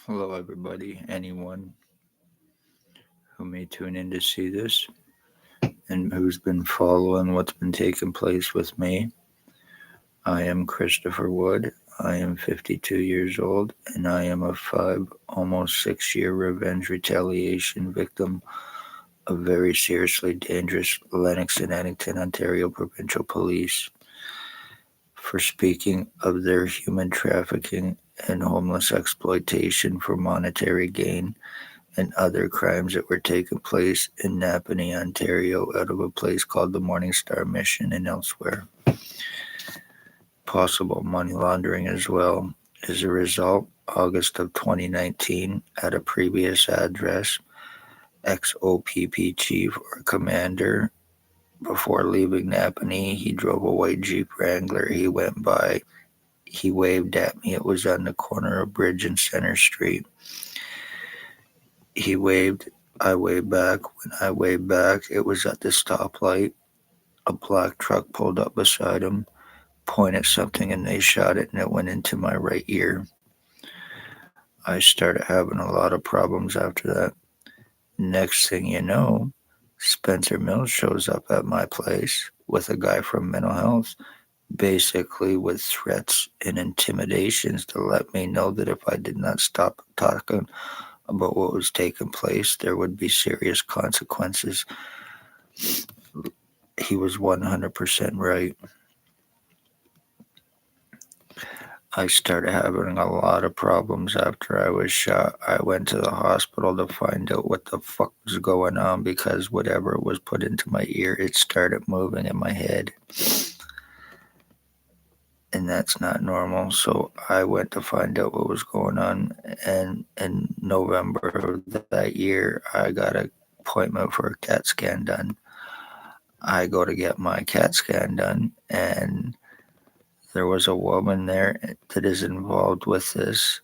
Hello, everybody, anyone who may tune in to see this and who's been following what's been taking place with me. I am Christopher Wood. I am 52 years old, and I am a almost 6 year revenge retaliation victim of very seriously dangerous Lennox and Addington, Ontario Provincial Police for speaking of their human trafficking and homeless exploitation for monetary gain and other crimes that were taking place in Napanee, Ontario, out of a place called the Morning Star Mission and elsewhere. Possible money laundering as well. As a result, August of 2019, at a previous address, ex-OPP chief or commander, before leaving Napanee, he drove a white Jeep Wrangler. He went by. He waved at me. It was on the corner of Bridge and Center Street. He waved. I waved back. When I waved back, it was at the stoplight. A black truck pulled up beside him, pointed something, and they shot it, and it went into my right ear. I started having a lot of problems after that. Next thing you know, Spencer Mills shows up at my place with a guy from mental health, basically with threats and intimidations to let me know that if I did not stop talking about what was taking place, there would be serious consequences. He was 100% right. I started having a lot of problems after I was shot. I went to the hospital to find out what the fuck was going on because whatever was put into my ear, it started moving in my head. And that's not normal. So I went to find out what was going on. And in November of that year, I got an appointment for a CAT scan done. I go to get my CAT scan done, and there was a woman there that is involved with this.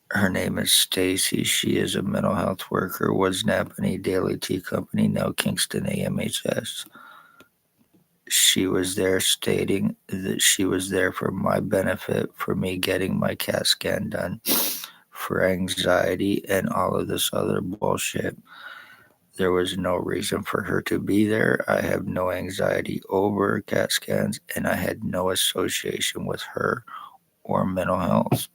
Her name is Stacy. She is a mental health worker, was Napanee Daily Tea Company, now Kingston AMHS. She was there stating that she was there for my benefit, for me getting my CAT scan done, for anxiety and all of this other bullshit. There was no reason for her to be there. I have no anxiety over CAT scans, and I had no association with her or mental health.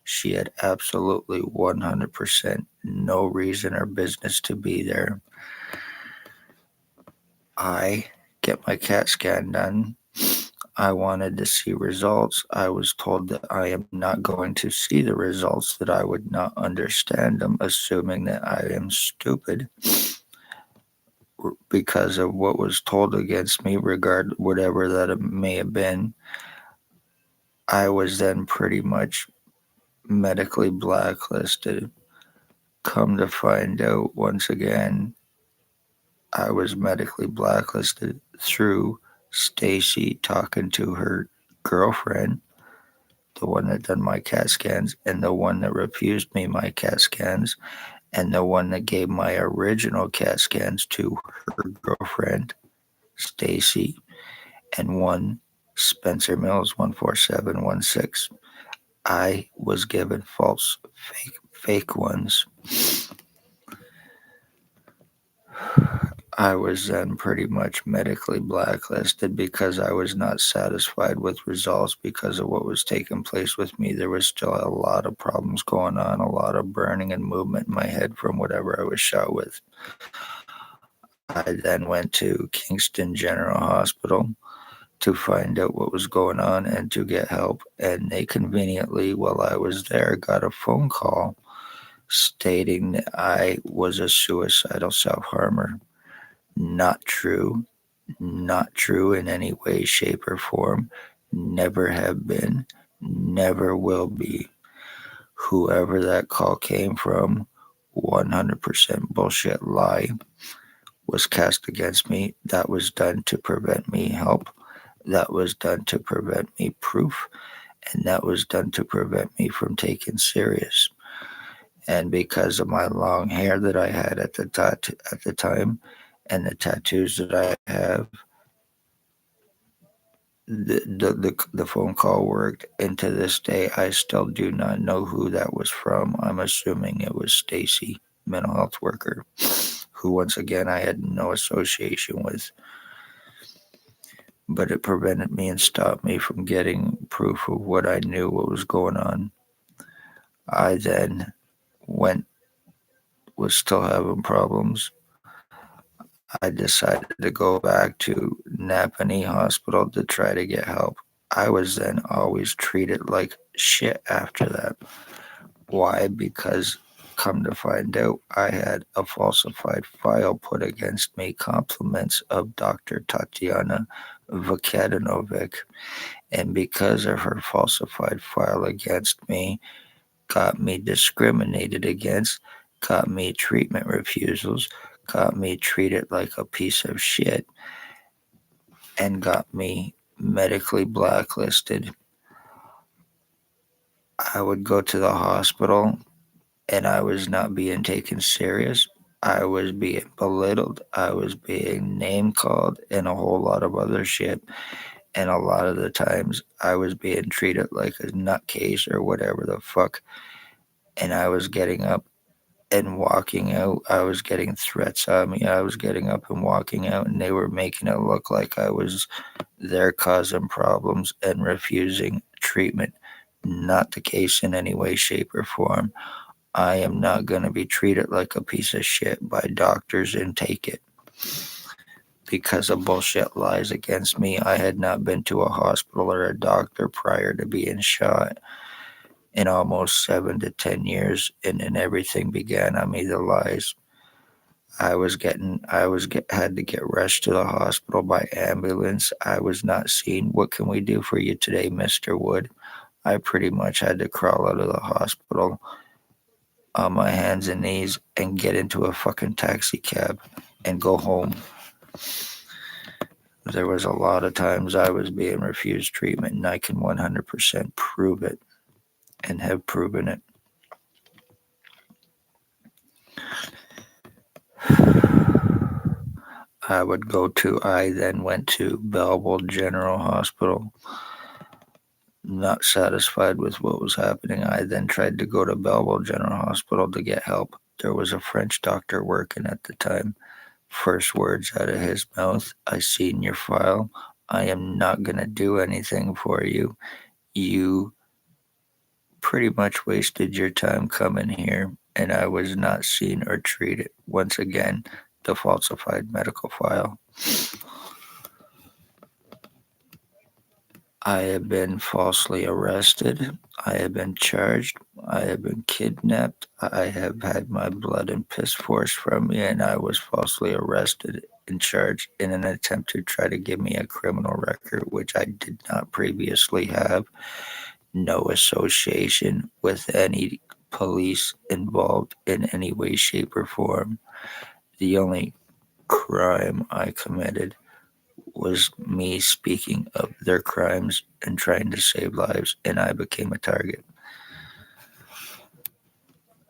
She had absolutely 100% no reason or business to be there. I get my CAT scan done. I wanted to see results. I was told that I am not going to see the results, that I would not understand them, assuming that I am stupid because of what was told against me, regard whatever that it may have been. I was then pretty much medically blacklisted. Come to find out, once again, I was medically blacklisted through Stacy talking to her girlfriend, the one that done my CAT scans, and the one that refused me my CAT scans, and the one that gave my original CAT scans to her girlfriend, Stacy, and one Spencer Mills 14716. I was given false, fake ones. I was then pretty much medically blacklisted because I was not satisfied with results because of what was taking place with me. There was still a lot of problems going on, a lot of burning and movement in my head from whatever I was shot with. I then went to Kingston General Hospital to find out what was going on and to get help. And they conveniently, while I was there, got a phone call stating that I was a suicidal self-harmer. Not true. Not true in any way, shape, or form. Never have been. Never will be. Whoever that call came from, 100% bullshit lie was cast against me. That was done to prevent me help. That was done to prevent me proof. And that was done to prevent me from taking serious. And because of my long hair that I had at the time, and the tattoos that I have, The phone call worked, and to this day, I still do not know who that was from. I'm assuming it was Stacy, mental health worker, who once again I had no association with, but it prevented me and stopped me from getting proof of what I knew, what was going on. I then went, was still having problems. I decided to go back to Napanee Hospital to try to get help. I was then always treated like shit after that. Why? Because come to find out, I had a falsified file put against me, compliments of Dr. Tatiana Vukadinovic, and because of her falsified file against me, got me discriminated against, got me treatment refusals, got me treated like a piece of shit, and got me medically blacklisted. I would go to the hospital and I was not being taken serious. I was being belittled. I was being name called and a whole lot of other shit. And a lot of the times I was being treated like a nutcase or whatever the fuck. And I was getting up and walking out. I was getting threats on me. I was getting up and walking out, and they were making it look like I was there causing problems and refusing treatment. Not the case in any way, shape, or form. I am not going to be treated like a piece of shit by doctors and take it because of bullshit lies against me. I had not been to a hospital or a doctor prior to being shot in almost 7 to 10 years, and everything began on me. The lies. Had to get rushed to the hospital by ambulance. I was not seen. What can we do for you today, Mr. Wood? I pretty much had to crawl out of the hospital on my hands and knees and get into a fucking taxi cab and go home. There was a lot of times I was being refused treatment, and I can 100% prove it and have proven it. I then went to Belleville General Hospital. Not satisfied with what was happening, I then tried to go to Belleville General Hospital to get help. There was a French doctor working at the time. First words out of his mouth, I seen your file. I am not going to do anything for you. You pretty much wasted your time coming here, and I was not seen or treated. Once again, the falsified medical file. I have been falsely arrested. I have been charged. I have been kidnapped. I have had my blood and piss forced from me, and I was falsely arrested and charged in an attempt to try to give me a criminal record, which I did not previously have. No association with any police involved in any way, shape, or form. The only crime I committed was me speaking of their crimes and trying to save lives, and I became a target.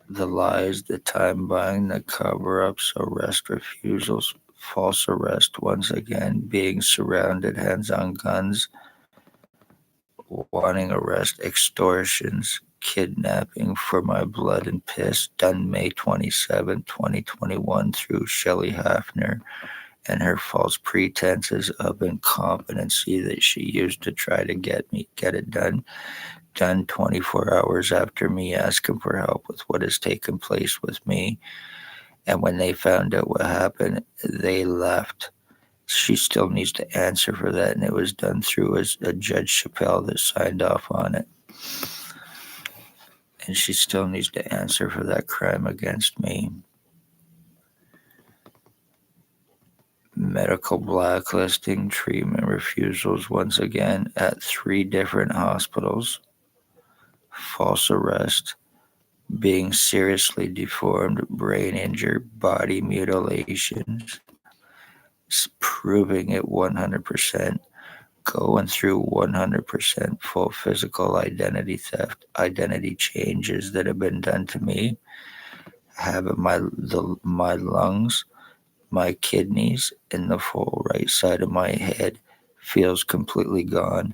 The lies, the time buying, the cover ups, arrest refusals, false arrest once again, being surrounded, hands on guns, wanting arrest, extortions, kidnapping for my blood and piss, done May 27, 2021 through Shelley Hafner and her false pretenses of incompetency that she used to try to get it done 24 hours after me asking for help with what has taken place with me. And when they found out what happened, they left. She still needs to answer for that, and it was done through a Judge Chappelle that signed off on it. And she still needs to answer for that crime against me. Medical blacklisting, treatment refusals once again at 3 different hospitals, false arrest, being seriously deformed, brain injured, body mutilations, proving it 100%, going through 100% full physical identity theft, identity changes that have been done to me, having my lungs, my kidneys, and the full right side of my head feels completely gone.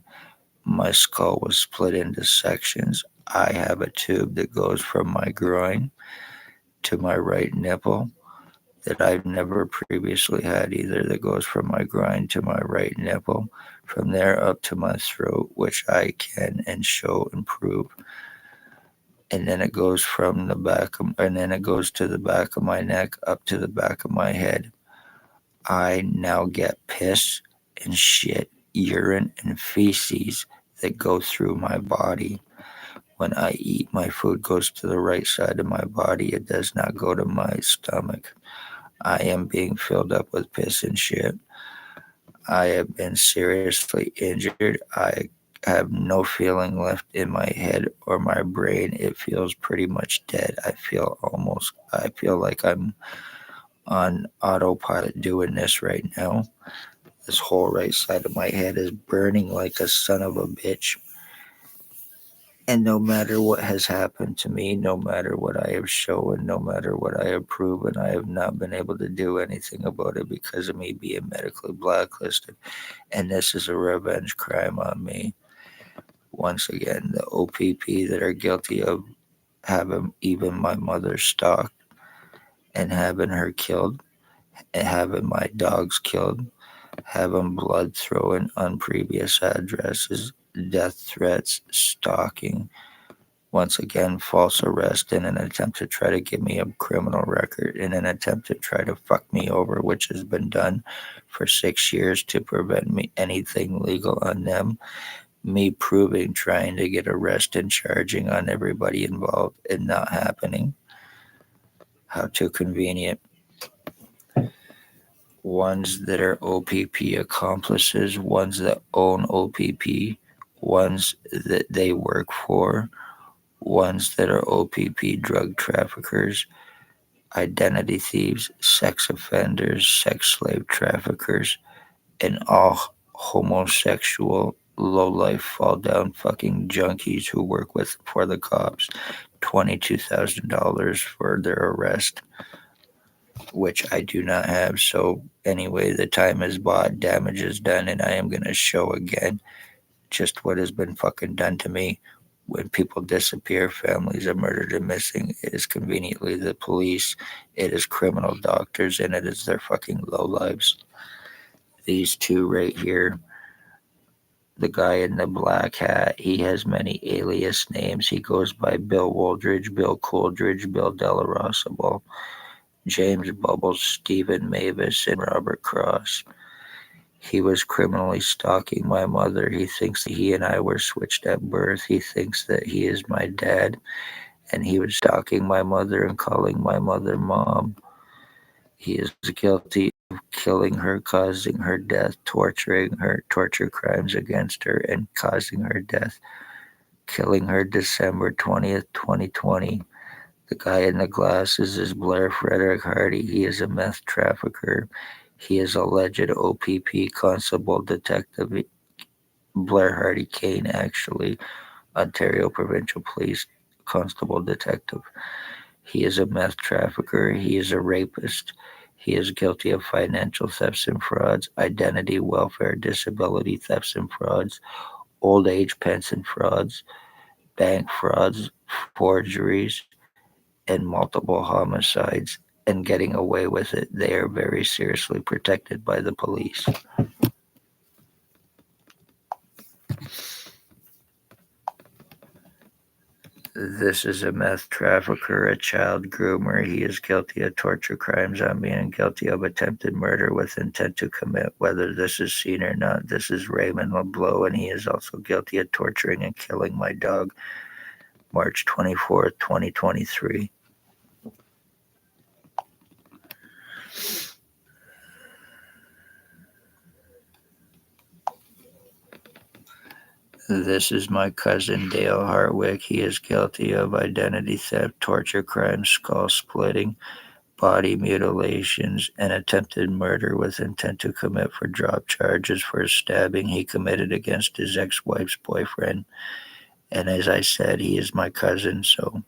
My skull was split into sections. I have a tube that goes from my groin to my right nipple that I've never previously had either, that goes from my groin to my right nipple, from there up to my throat, which I can and show and prove. And then it goes from the back of, and then it goes to the back of my neck up to the back of my head. I now get piss and shit, urine and feces that go through my body. When I eat, my food goes to the right side of my body. It does not go to my stomach. I am being filled up with piss and shit. I have been seriously injured. I have no feeling left in my head or my brain. It feels pretty much dead. I feel like I'm on autopilot doing this right now. This whole right side of my head is burning like a son of a bitch. And no matter what has happened to me, no matter what I have shown, no matter what I have proven, I have not been able to do anything about it because of me being medically blacklisted. And this is a revenge crime on me. Once again, the OPP that are guilty of having even my mother stalked and having her killed and having my dogs killed, having blood thrown on previous addresses, death threats, stalking, once again, false arrest in an attempt to try to give me a criminal record, in an attempt to try to fuck me over, which has been done for 6 years to prevent me anything legal on them. Me proving, trying to get arrest and charging on everybody involved and not happening. How too convenient. Ones that are OPP accomplices, ones that own OPP, ones that they work for, ones that are OPP drug traffickers, identity thieves, sex offenders, sex slave traffickers, and all homosexual, low life, fall down fucking junkies who work with for the cops. $22,000 for their arrest, which I do not have. So, anyway, the time is bought, damage is done, and I am going to show again just what has been fucking done to me. When people disappear, families are murdered and missing, it is conveniently the police, it is criminal doctors, and it is their fucking low lives. These two right here, the guy in the black hat, he has many alias names. He goes by Bill Woldridge, Bill Coolidge, Bill Delarosable, James Bubbles, Stephen Mavis, and Robert Cross. He was criminally stalking my mother. He thinks that he and I were switched at birth. He thinks that he is my dad, and he was stalking my mother and calling my mother mom. He is guilty of killing her, causing her death, torturing her, torture crimes against her, and causing her death. Killing her December 20th, 2020. The guy in the glasses is Blair Frederick Hardy. He is a meth trafficker. He is alleged OPP constable detective Blair Hardy Kane, actually, Ontario Provincial Police constable detective. He is a meth trafficker. He is a rapist. He is guilty of financial thefts and frauds, identity, welfare, disability thefts and frauds, old age pension frauds, bank frauds, forgeries, and multiple homicides. And getting away with it, they are very seriously protected by the police. This is a meth trafficker, a child groomer. He is guilty of torture crimes on me and guilty of attempted murder with intent to commit, whether this is seen or not. This is Raymond LeBlanc, and he is also guilty of torturing and killing my dog, March 24th, 2023. This is my cousin Dale Hartwick. He is guilty of identity theft, torture crimes, skull splitting, body mutilations, and attempted murder with intent to commit for drop charges for a stabbing he committed against his ex-wife's boyfriend. And as I said, he is my cousin, so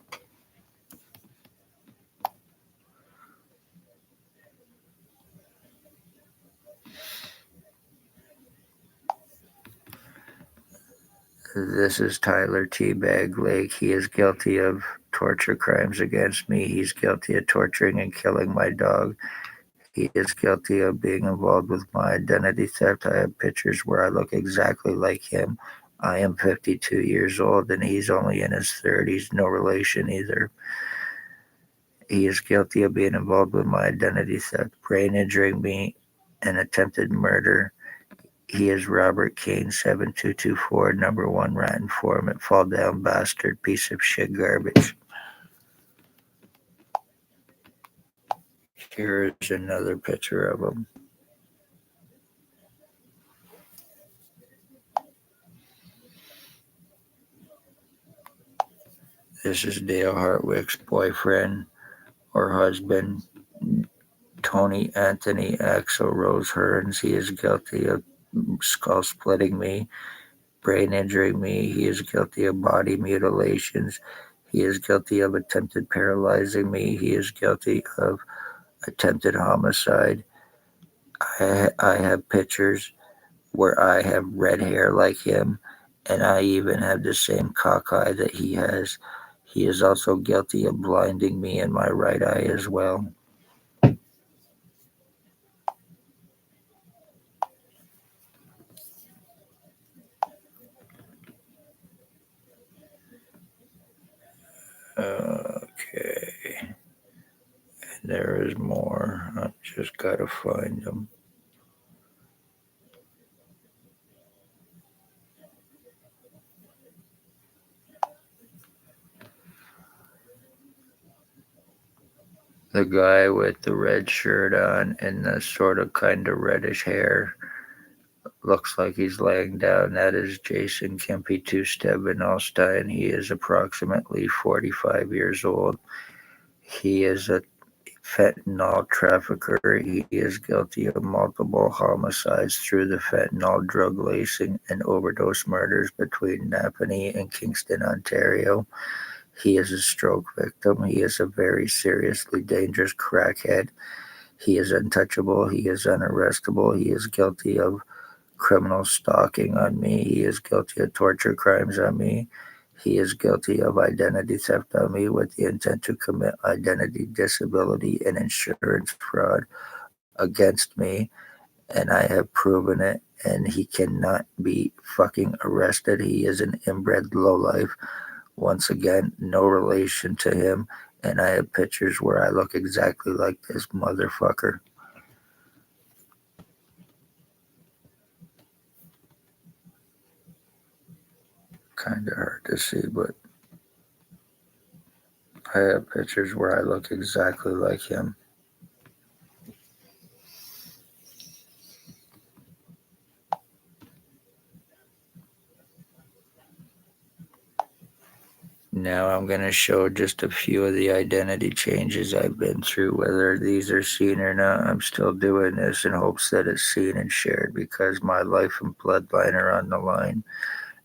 This is Tyler Teabag Lake. He is guilty of torture crimes against me. He's guilty of torturing and killing my dog. He is guilty of being involved with my identity theft. I have pictures where I look exactly like him. I am 52 years old and he's only in his 30s. No relation either. He is guilty of being involved with my identity theft, brain injuring me, and attempted murder. He is Robert Kane 7224, number one rat informant, fall down bastard, piece of shit garbage. Here is another picture of him. This is Dale Hartwick's boyfriend or husband, Tony Anthony Axel Rose Hearns. He is guilty of skull splitting me, brain injuring me. He is guilty of body mutilations. He is guilty of attempted paralyzing me. He is guilty of attempted homicide. I have pictures where I have red hair like him, and I even have the same cock eye that he has. He is also guilty of blinding me in my right eye as well. Okay. And there is more. I've just got to find them. The guy with the red shirt on and the sort of kind of reddish hair looks like he's laying down. That is Jason Kempe Two-Step Alstein. He is approximately 45 years old. He is a fentanyl trafficker. He is guilty of multiple homicides through the fentanyl drug lacing and overdose murders between Napanee and Kingston, Ontario. He is a stroke victim. He is a very seriously dangerous crackhead. He is untouchable. He is unarrestable. He is guilty of criminal stalking on me. He is guilty of torture crimes on me. He is guilty of identity theft on me with the intent to commit identity disability and insurance fraud against me. And I have proven it. And he cannot be fucking arrested. He is an inbred lowlife. Once again, no relation to him. And I have pictures where I look exactly like this motherfucker. Kind of hard to see, but I have pictures where I look exactly like him. Now I'm going to show just a few of the identity changes I've been through. Whether these are seen or not, I'm still doing this in hopes that it's seen and shared because my life and bloodline are on the line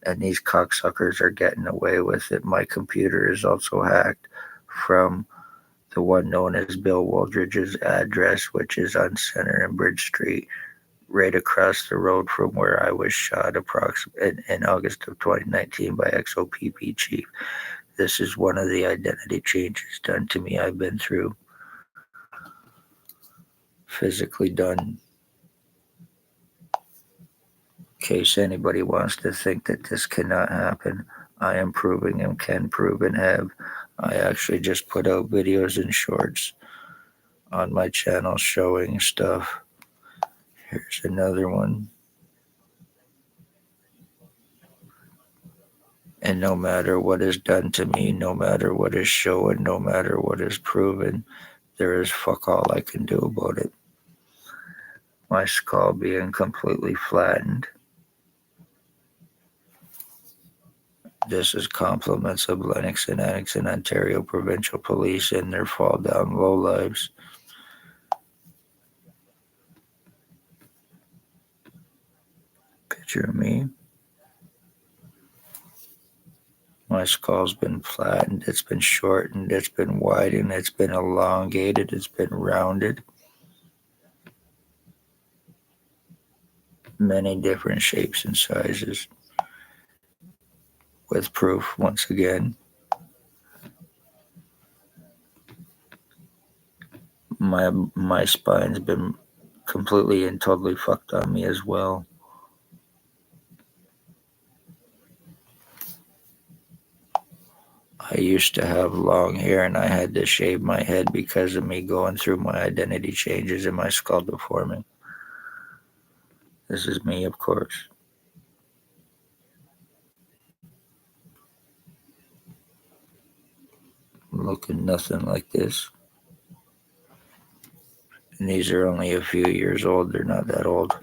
and these cocksuckers are getting away with it. My computer is also hacked from the one known as Bill Wooldridge's address, which is on Center and Bridge Street, right across the road from where I was shot in August of 2019 by XOPP chief. This is one of the identity changes done to me I've been through. Physically done. In case anybody wants to think that this cannot happen, I am proving and can prove and have. I actually just put out videos and shorts on my channel showing stuff. Here's another one. And no matter what is done to me, no matter what is shown, no matter what is proven, there is fuck all I can do about it. My skull being completely flattened. This is compliments of Lennox and Annex and Ontario Provincial Police and their fall down lowlives. Picture of me. My skull's been flattened, it's been shortened, it's been widened, it's been elongated, it's been rounded. Many different shapes and sizes. with proof once again. My spine's been completely and totally fucked on me as well. I used to have long hair and I had to shave my head because of me going through my identity changes and my skull deforming. This is me, of course. Looking nothing like this. And these are only a few years old. They're not that old.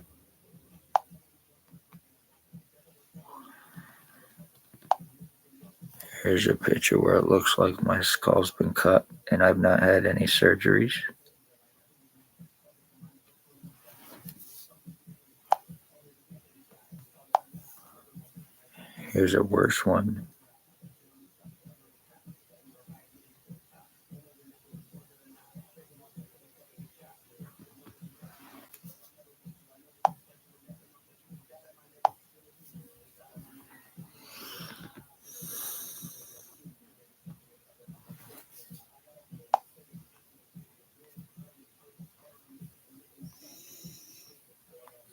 Here's a picture where it looks like my skull's been cut and I've not had any surgeries. Here's a worse one.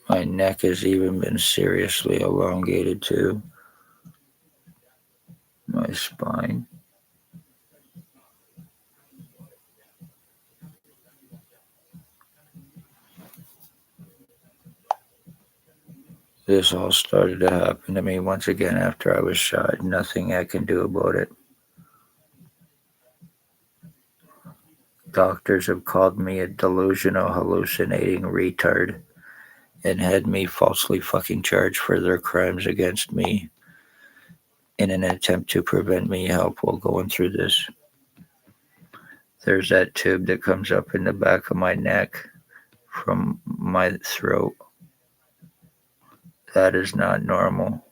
My neck has even been seriously elongated too. My spine. This all started to happen to me once again after I was shot. Nothing I can do about it. Doctors have called me a delusional, hallucinating retard and had me falsely fucking charged for their crimes against me in an attempt to prevent me help while going through this. There's that tube that comes up in the back of my neck from my throat. That is not normal.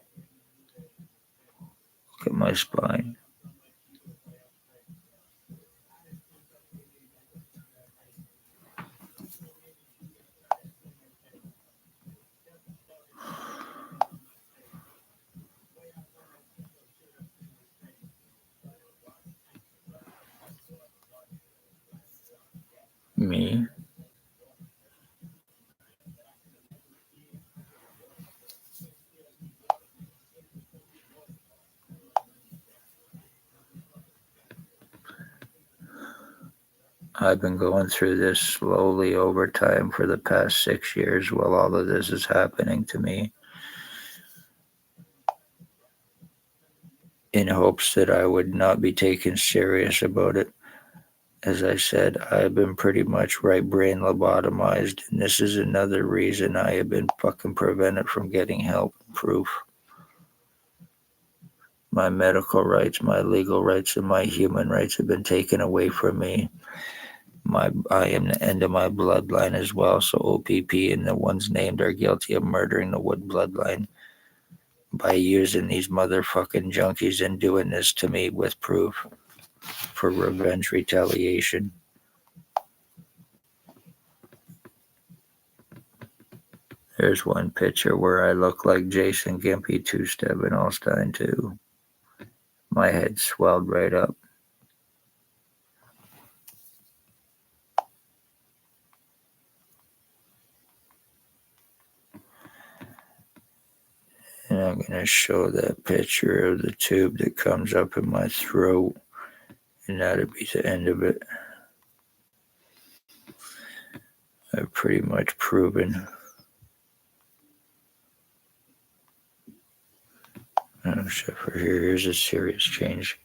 Look at my spine. Me. I've been going through this slowly over time for the past 6 years while all of this is happening to me, in hopes that I would not be taken serious about it. As I said, I have been pretty much right brain lobotomized, and this is another reason I have been fucking prevented from getting help and proof. My medical rights, my legal rights, and my human rights have been taken away from me. I am the end of my bloodline as well, so OPP and the ones named are guilty of murdering the Wood bloodline by using these motherfucking junkies and doing this to me with proof for revenge retaliation. There's one picture where I look like Jason Gimpy two-stepping Allstein too. My head swelled right up. And I'm going to show that picture of the tube that comes up in my throat. And that'll be the end of it. I've pretty much proven. Except for here's a serious change.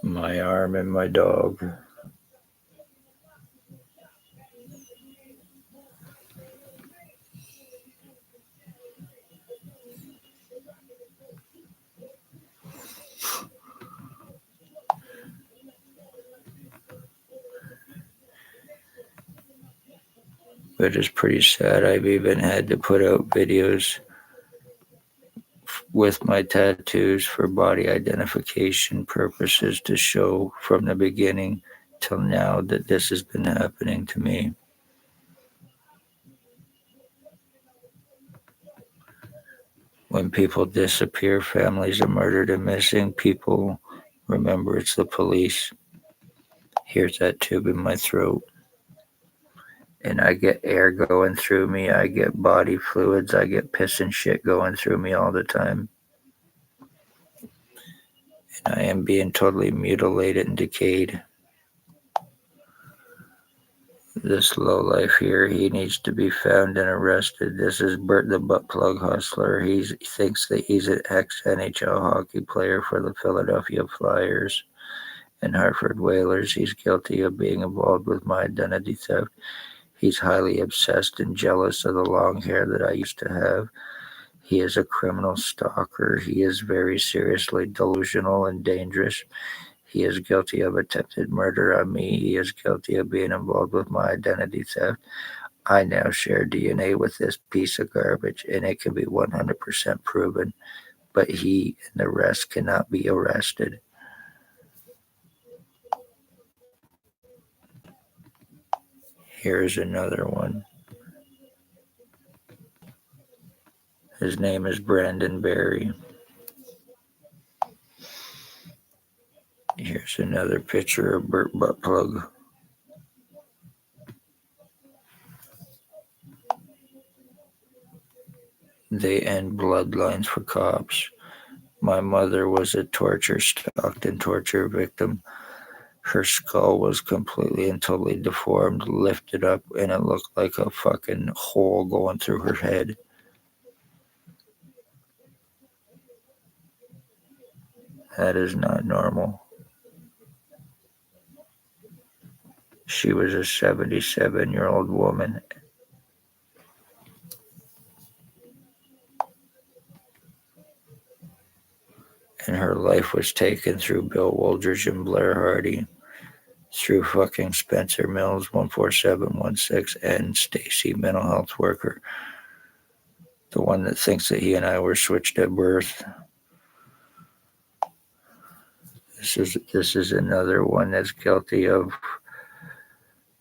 My arm and my dog. But it's pretty sad. I've even had to put out videos with my tattoos for body identification purposes to show from the beginning till now that this has been happening to me. When people disappear, families are murdered and missing, people remember it's the police. Here's that tube in my throat. And I get air going through me. I get body fluids. I get piss and shit going through me all the time. And I am being totally mutilated and decayed. This lowlife here, he needs to be found and arrested. This is Bert the butt plug hustler. He thinks that he's an ex-NHL hockey player for the Philadelphia Flyers and Hartford Whalers. He's guilty of being involved with my identity theft. He's highly obsessed and jealous of the long hair that I used to have. He is a criminal stalker. He is very seriously delusional and dangerous. He is guilty of attempted murder on me. He is guilty of being involved with my identity theft. I now share DNA with this piece of garbage, and it can be 100% proven, but he and the rest cannot be arrested. Here's another one. His name is Brandon Berry. Here's another picture of Bert Buttplug. They end bloodlines for cops. My mother was a stalked and torture victim. Her skull was completely and totally deformed, lifted up, and it looked like a fucking hole going through her head. That is not normal. She was a 77-year-old woman. And her life was taken through Bill Woldridge and Blair Hardy, through fucking Spencer Mills, 14716, and Stacy, mental health worker, the one that thinks that he and I were switched at birth. This is another one that's guilty of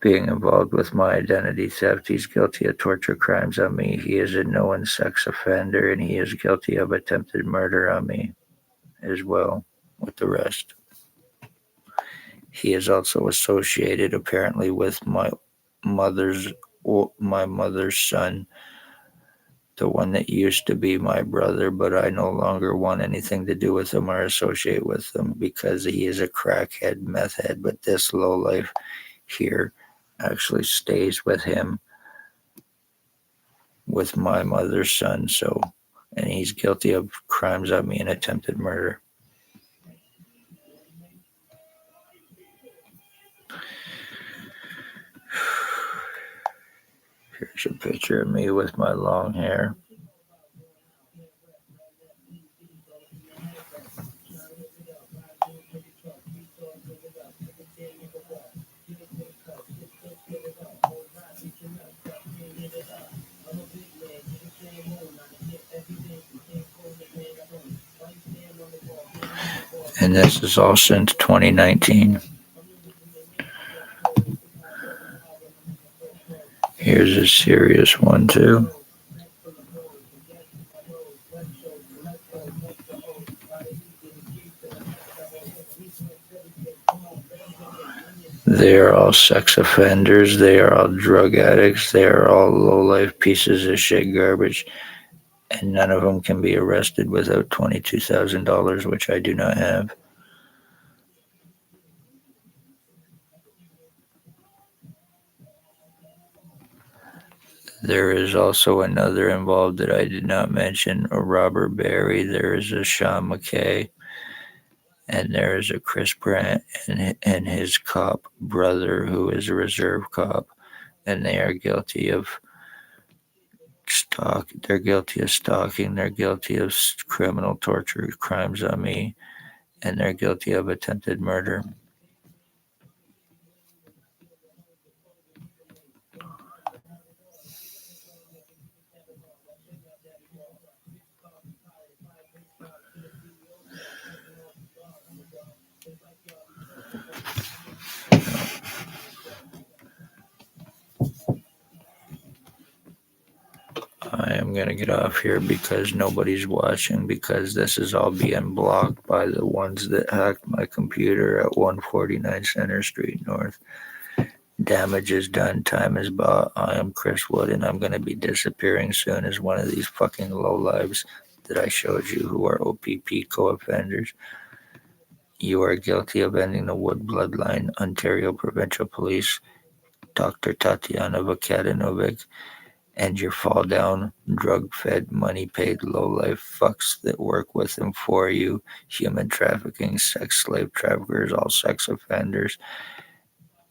being involved with my identity theft. He's guilty of torture crimes on me. He is a known sex offender, and he is guilty of attempted murder on me as well with the rest. He is also associated apparently with my mother's son, the one that used to be my brother, but I no longer want anything to do with him or associate with him because he is a crackhead, meth head. But this lowlife here actually stays with him, with my mother's son. So, and he's guilty of crimes on me and attempted murder. Here's a picture of me with my long hair. And this is all since 2019. Here's a serious one too. They are all sex offenders. They are all drug addicts. They are all low-life pieces of shit garbage. And none of them can be arrested without $22,000, which I do not have. There is also another involved that I did not mention, a Robert Berry. There is a Sean McKay. And there is a Chris Brandt and his cop brother who is a reserve cop. And they are guilty of they're guilty of stalking. They're guilty of criminal torture crimes on me. And they're guilty of attempted murder. I'm gonna get off here because nobody's watching, because this is all being blocked by the ones that hacked my computer at 149 Center Street North. Damage is done, time is bought. I am Chris Wood, and I'm gonna be disappearing soon as one of these fucking lowlives that I showed you who are OPP co-offenders. You are guilty of ending the Wood bloodline. Ontario Provincial Police, Dr. Tatiana Vukadinovic, and your fall down, drug fed, money paid lowlife fucks that work with and for you. Human trafficking, sex slave traffickers, all sex offenders,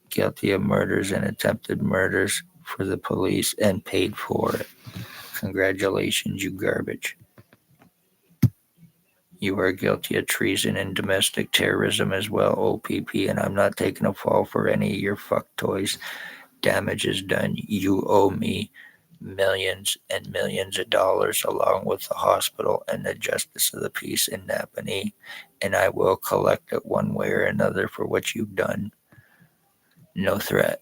guilty of murders and attempted murders for the police and paid for it. Congratulations, you garbage. You are guilty of treason and domestic terrorism as well, OPP, and I'm not taking a fall for any of your fuck toys. Damage is done. You owe me millions and millions of dollars, along with the hospital and the justice of the peace in Napanee, and I will collect it one way or another for what you've done. No threat.